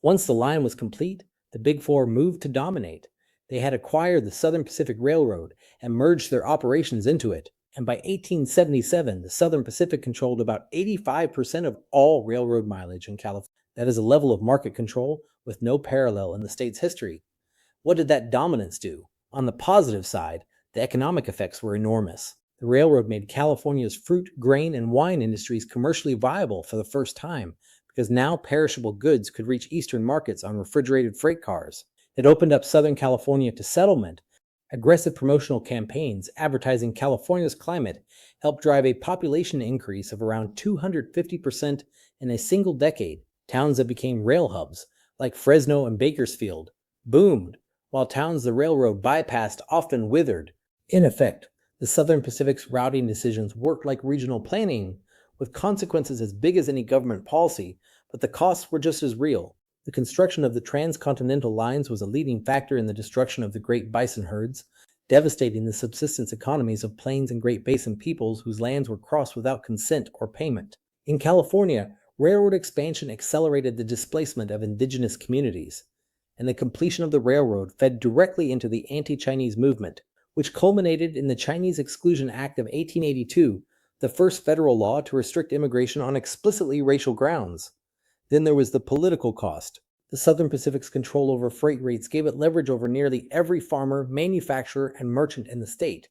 Once the line was complete, the Big Four moved to dominate. They had acquired the Southern Pacific Railroad and merged their operations into it. And by 1877, the Southern Pacific controlled about 85% of all railroad mileage in California. That is a level of market control with no parallel in the state's history. What did that dominance do? On the positive side, the economic effects were enormous. The railroad made California's fruit, grain, and wine industries commercially viable for the first time, because now perishable goods could reach eastern markets on refrigerated freight cars. It opened up Southern California to settlement. Aggressive promotional campaigns advertising California's climate helped drive a population increase of around 250% in a single decade. Towns that became rail hubs, like Fresno and Bakersfield, boomed, while towns the railroad bypassed often withered. In effect, the Southern Pacific's routing decisions worked like regional planning, with consequences as big as any government policy, but the costs were just as real. The construction of the transcontinental lines was a leading factor in the destruction of the great bison herds, devastating the subsistence economies of plains and Great Basin peoples whose lands were crossed without consent or payment. In California, railroad expansion accelerated the displacement of indigenous communities, and the completion of the railroad fed directly into the anti-Chinese movement, which culminated in the Chinese Exclusion Act of 1882, the first federal law to restrict immigration on explicitly racial grounds. Then there was the political cost. The Southern Pacific's control over freight rates gave it leverage over nearly every farmer, manufacturer, and merchant in the state.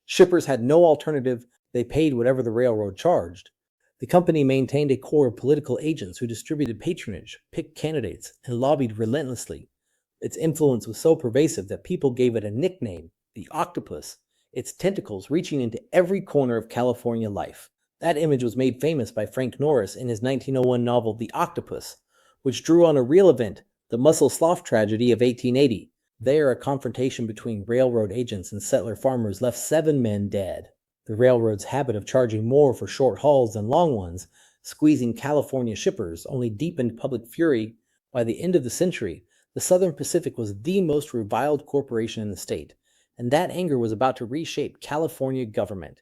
Shippers had no alternative, they paid whatever the railroad charged. The company maintained a core of political agents who distributed patronage, picked candidates, and lobbied relentlessly. Its influence was so pervasive that people gave it a nickname, the Octopus, its tentacles reaching into every corner of California life. That image was made famous by Frank Norris in his 1901 novel The Octopus, which drew on a real event, the Muscle Slough tragedy of 1880. There, a confrontation between railroad agents and settler farmers left 7 men dead. The railroad's habit of charging more for short hauls than long ones, squeezing California shippers, only deepened public fury. By the end of the century, the Southern Pacific was the most reviled corporation in the state, and that anger was about to reshape California government.